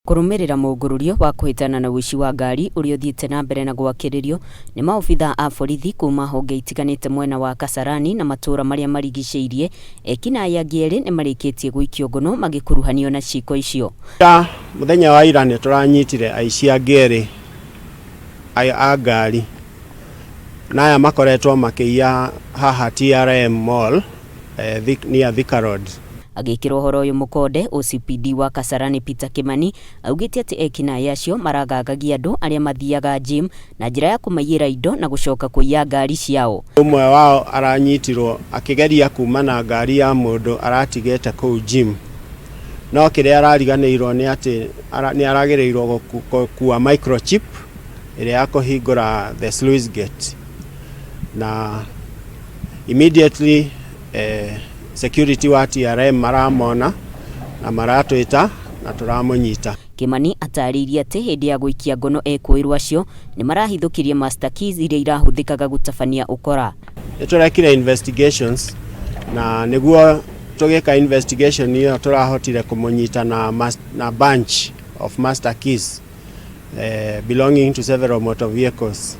Kurumirira mugururio wa kuhitana na wici wa ngari uria uthiite na mbere na gwakiririo ni maobitha a borithi kuma honge itiganite mwena wa Kasarani na matura maria marigiceirie ekinaĩ angĩ erĩ ni marikitie guikio ngono magikuruhanio na ciiko icio. Muthenya wa ira ni turanyitire aici angĩ erĩ a ngari na aya makoretwo makiia haha TRM Mall near Thika Road. Agikirwo horo uyu mukonde OCPD wa Kasarani Peter Kimani augite ati ekinaĩ acio maragagagia andu aria mathiaga gym na njira ya kumaiyira indo na gucoka kuiya ngari ciao. Umwe wao aranyitirwo akigeria kuma na ngari ya mundu aratigete kuu gym, no kiria arariganirwo ni ati ni aragereirwo kuwa microchip iria ya kuhingura the sluice gate, na immediately security wa TRM maramona na maratwita na turamunyita. Kimani ataririe ati hindi ya guikia ngono ekuirwo acio ni marahithukirie master keys iria irahuthikaga gutabania ukora. Turekire investigations na niguo tugika investigation iyo turahotire kumunyita na bunch of master keys belonging to several motor vehicles,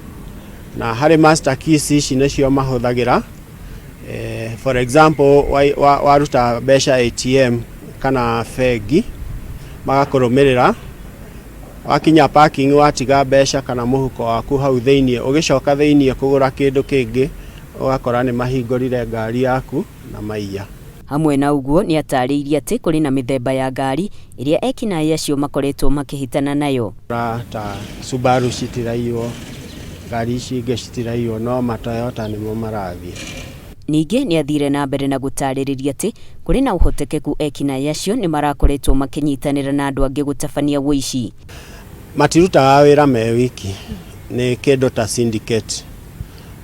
na hari master keys ici nicio mahuthagira for example waruta besha ATM kana fegi magakurumirira wakinya parking watiga besha kana muhuko waku hau theinie ugicoka theinie kugura kindu kingi ugakora ni mahingurire ngari yaku na maiya. Hamwe na uguo ni atariirie ati kuri na mithemba ya ngari iria ekinaĩ acio makoretwo makihitana nayo ta Subaru citiraiywo, ngari ici ingĩ citiraiywo, no Toyota nimo marathie. Ningi ni athire na mbere na gutaririria ati kuri na uhotekeku ekinaĩ acio ni marakoretwo makinyitanira na andu angĩ gutabania wici. Matirutaga wira me wiki, ni kindu ta syndicate,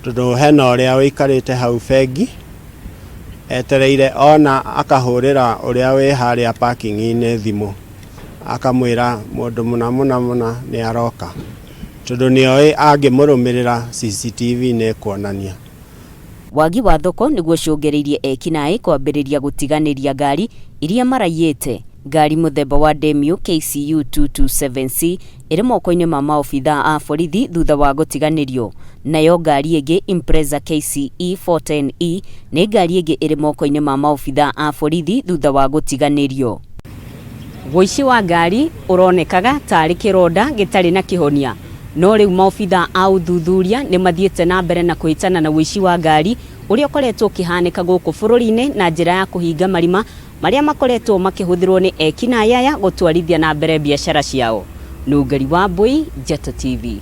tondu hena uria wikarite hau fegi etereire ona akahurira uria wi haria parking-ini thimu akamwira mundu muna ni aroka, tondu nioi angimurumirira CCTV ni kuonania. Wagi wa thoko niguo cungeririe ekinaĩ kwambiriria gutiganiria ngari iria maraiyite. Ngari muthemba wa Demio KCU 227C iri moko-ini ma maobitha a borithi thutha wa gutiganirio, nayo ngari ingi Impreza KCE 410E ni ngari ingi iri moko-ini ma maobitha a borithi thutha wa gutiganirio. Wici wa ngari uronekaga tari kironda gitari na kihonia, no riu maobitha a uthuthuria ni mathiete na mbere na kuhitana na wici wa ngari uria ukoretwo ukihanika guku bururi-ini na njira ya kuhinga marima maria makoretwo makihuthirwo ni ekinaĩ aya gutwarithia na mbere biashara ciao. Nungari wa Mbui, Njata TV.